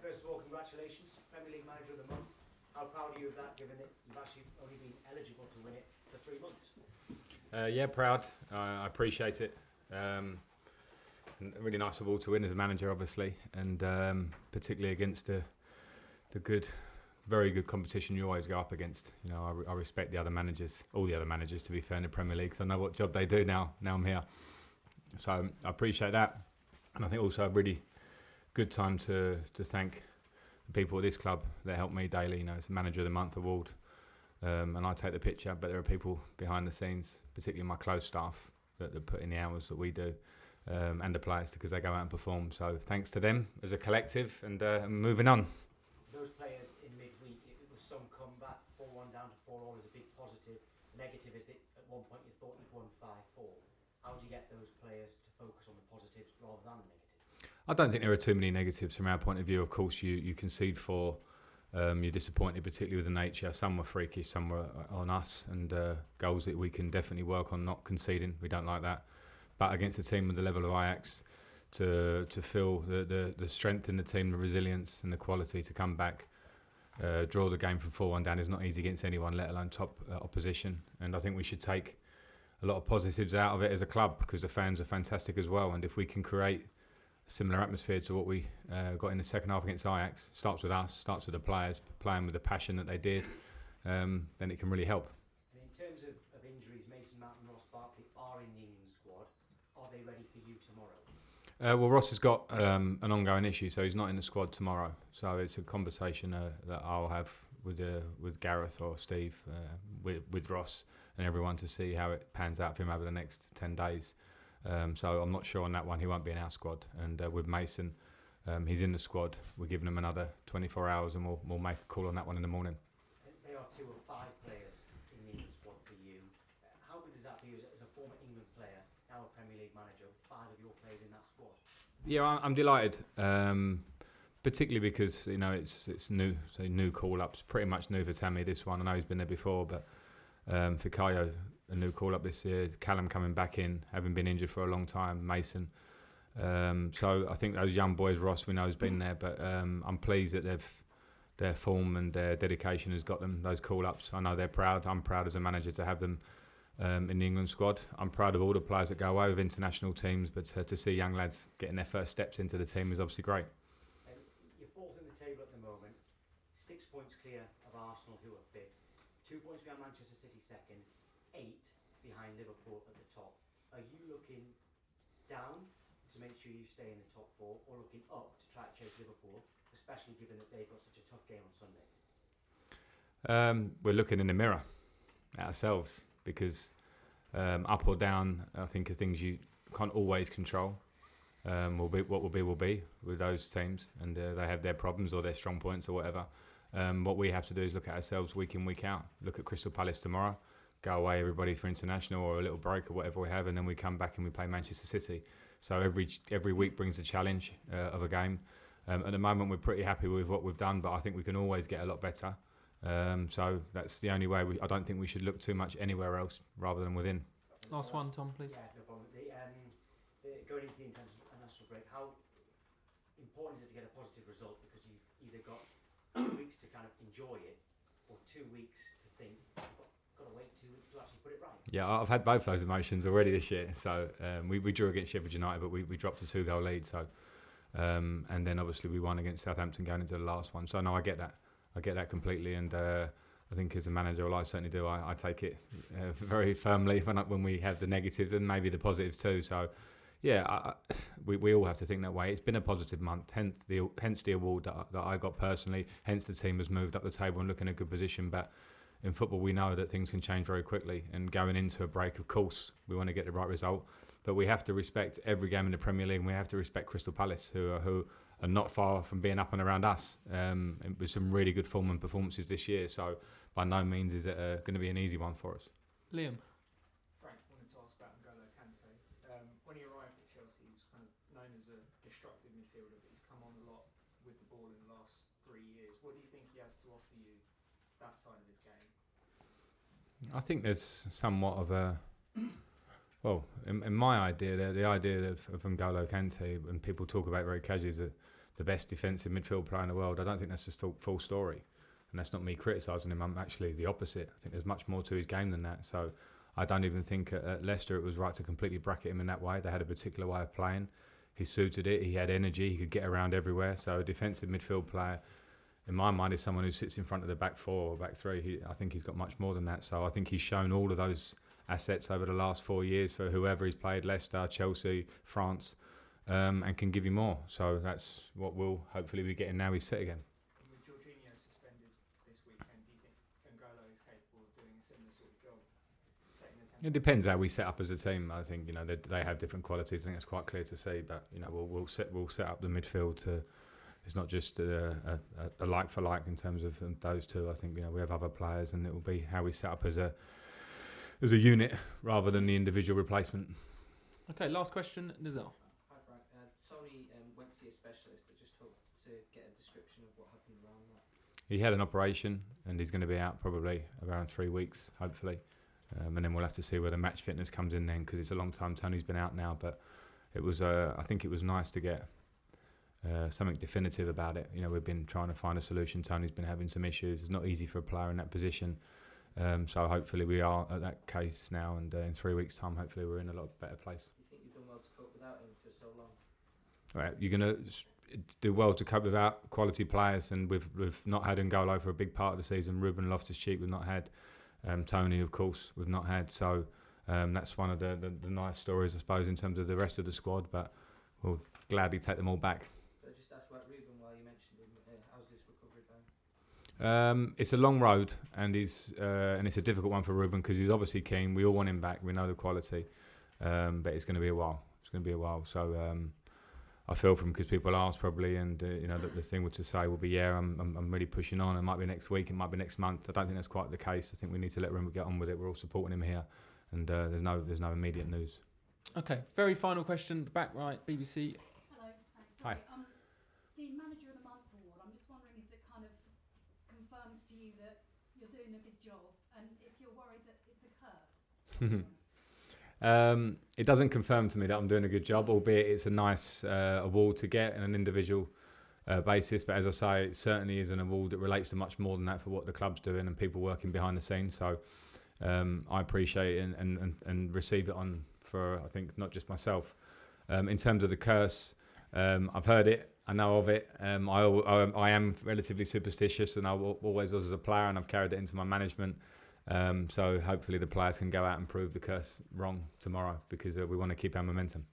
first of all, congratulations, Premier League Manager of the Month. How proud are you of that, given that you've actually only been eligible to win it for 3 months? Yeah, proud. I appreciate it. And really nice of all to win as a manager, obviously, and particularly against the good, very good competition you always go up against. You know, I respect the other managers, all the other managers, to be fair, in the Premier League, because I know what job they do now. Now I'm here, so I appreciate that, and I think also a really good time to thank the people at this club that help me daily. You know, it's a Manager of the Month award, and I take the picture, but there are people behind the scenes, particularly my close staff, that put in the hours that we do. And the players, because they go out and perform. So thanks to them as a collective, and moving on. Those players in midweek, it was some comeback, 4-1 down to 4-all is a big positive. Negative is that at one point you thought you'd won 5-4. How do you get those players to focus on the positives rather than the negatives? I don't think there are too many negatives from our point of view. Of course, you concede 4. You're disappointed, particularly with the nature. Some were freakish, some were on us, and goals that we can definitely work on not conceding. We don't like that. But against a team with the level of Ajax, to feel the strength in the team, the resilience and the quality to come back, draw the game from 4-1 down is not easy against anyone, let alone top opposition. And I think we should take a lot of positives out of it as a club, because the fans are fantastic as well. And if we can create a similar atmosphere to what we got in the second half against Ajax, starts with us, starts with the players playing with the passion that they did, then it can really help. And in terms of injuries, Mason Mount and Ross Barkley are in the England squad. Are they ready for you tomorrow? Well, Ross has got an ongoing issue, so he's not in the squad tomorrow. So it's a conversation that I'll have with Gareth or Steve, with Ross and everyone, to see how it pans out for him over the next 10 days. So I'm not sure on that one. He won't be in our squad. And with Mason, he's in the squad. We're giving him another 24 hours, and we'll make a call on that one in the morning. They are 2 of 5 players in the England squad for you. How good is that for you as a former England player, now a Premier League manager, 5 of your players in that squad? Yeah, I'm delighted, particularly because, you know, it's new, so new call-ups, pretty much new for Tammy, this one. I know he's been there before, but for Kayo, a new call-up this year. Callum coming back in, having been injured for a long time, Mason. So I think those young boys, Ross, we know has been there, but I'm pleased that their form and their dedication has got them those call-ups. I know they're proud. I'm proud as a manager to have them in the England squad. I'm proud of all the players that go away with international teams, but to see young lads getting their first steps into the team is obviously great. You're 4th in the table at the moment, 6 points clear of Arsenal, who are 5th, 2 points behind Manchester City 2nd, 8 behind Liverpool at the top. Are you looking down to make sure you stay in the top 4, or looking up to try to chase Liverpool, especially given that they've got such a tough game on Sunday? We're looking in the mirror at ourselves, because up or down, I think, are things you can't always control. Will be with those teams, and they have their problems or their strong points or whatever. What we have to do is look at ourselves week in, week out. Look at Crystal Palace tomorrow, go away everybody for international or a little break or whatever we have, and then we come back and we play Manchester City. So every week brings a challenge of a game. At the moment, we're pretty happy with what we've done, but I think we can always get a lot better. So that's the only way. I don't think we should look too much anywhere else rather than within. Last one, Tom, please. Yeah, no problem. Going into the international break, how important is it to get a positive result? Because you've either got 2 weeks to kind of enjoy it, or 2 weeks to think, I've got to wait 2 weeks to actually put it right. Yeah, I've had both those emotions already this year. So we drew against Sheffield United, but we dropped a 2-goal lead. So and then obviously we won against Southampton going into the last one. So no, I get that. I get that completely, and I think as a manager, well, I certainly do. I take it very firmly when we have the negatives and maybe the positives too. So, yeah, we all have to think that way. It's been a positive month, hence the award that I got personally. Hence the team has moved up the table and looking in a good position. But in football, we know that things can change very quickly. And going into a break, of course, we want to get the right result. But we have to respect every game in the Premier League, and we have to respect Crystal Palace, who are not far from being up and around us, with some really good form and performances this year. So by no means is it going to be an easy one for us. Liam. Frank, wanted to ask about N'Golo Kante. When he arrived at Chelsea, he was kind of known as a destructive midfielder, but he's come on a lot with the ball in the last 3 years. What do you think he has to offer you, that side of his game? I think there's somewhat of a... Well, in my idea, the idea of N'Golo Kante, and people talk about it very casually, is the best defensive midfield player in the world. I don't think that's the full story. And that's not me criticising him. I'm actually the opposite. I think there's much more to his game than that. So I don't even think at Leicester it was right to completely bracket him in that way. They had a particular way of playing. He suited it. He had energy. He could get around everywhere. So a defensive midfield player, in my mind, is someone who sits in front of the back four or back three. I think he's got much more than that. So I think he's shown all of those assets over the last 4 years for whoever he's played, Leicester, Chelsea, France, and can give you more. So that's what we'll hopefully be getting now he's fit again. With Jorginho suspended this weekend, do you think N'Golo is capable of doing a similar sort of job? It depends how we set up as a team. I think they have different qualities. I think it's quite clear to see. But we'll set up the midfield to. It's not just a like for like in terms of those two. I think we have other players, and it will be how we set up as a unit rather than the individual replacement. Okay, last question, Nizar. Hi Frank. Tony went to see a specialist. I just hope to get a description of what happened around that. He had an operation, and he's going to be out probably around 3 weeks, hopefully. And then we'll have to see whether match fitness comes in then, because it's a long time Tony's been out now. But it was, I think it was nice to get something definitive about it. We've been trying to find a solution. Tony's been having some issues. It's not easy for a player in that position. So hopefully we are at that case now, and in 3 weeks' time, hopefully we're in a lot better place. You think you've done well to cope without him for so long? Right, you're going to do well to cope without quality players, and we've not had N'Golo for a big part of the season. Ruben Loftus-Cheek we've not had. Tony, of course, we've not had. So that's one of the nice stories, I suppose, in terms of the rest of the squad. But we'll gladly take them all back. So just ask about Ruben while you mentioned him. How's his recovery going? It's a long road, and it's a difficult one for Ruben because he's obviously keen. We all want him back. We know the quality, but it's going to be a while. So I feel for him because people ask probably, and the thing to say will be, yeah, I'm really pushing on. It might be next week, it might be next month. I don't think that's quite the case. I think we need to let Ruben get on with it. We're all supporting him here, and there's no immediate news. Okay, very final question, back right, BBC. Hello, thanks. Hi. Sorry, the Manager of the Month award, I'm just wondering if it kind of confirms to you that you're doing a good job, and if you're worried that it's a curse. It doesn't confirm to me that I'm doing a good job, albeit it's a nice award to get on an individual basis. But as I say, it certainly is an award that relates to much more than that for what the club's doing and people working behind the scenes. So I appreciate it and receive it on for, I think, not just myself. In terms of the curse, I've heard it, I know of it. I am relatively superstitious, and I always was as a player, and I've carried it into my management. So hopefully the players can go out and prove the curse wrong tomorrow, because we want to keep our momentum.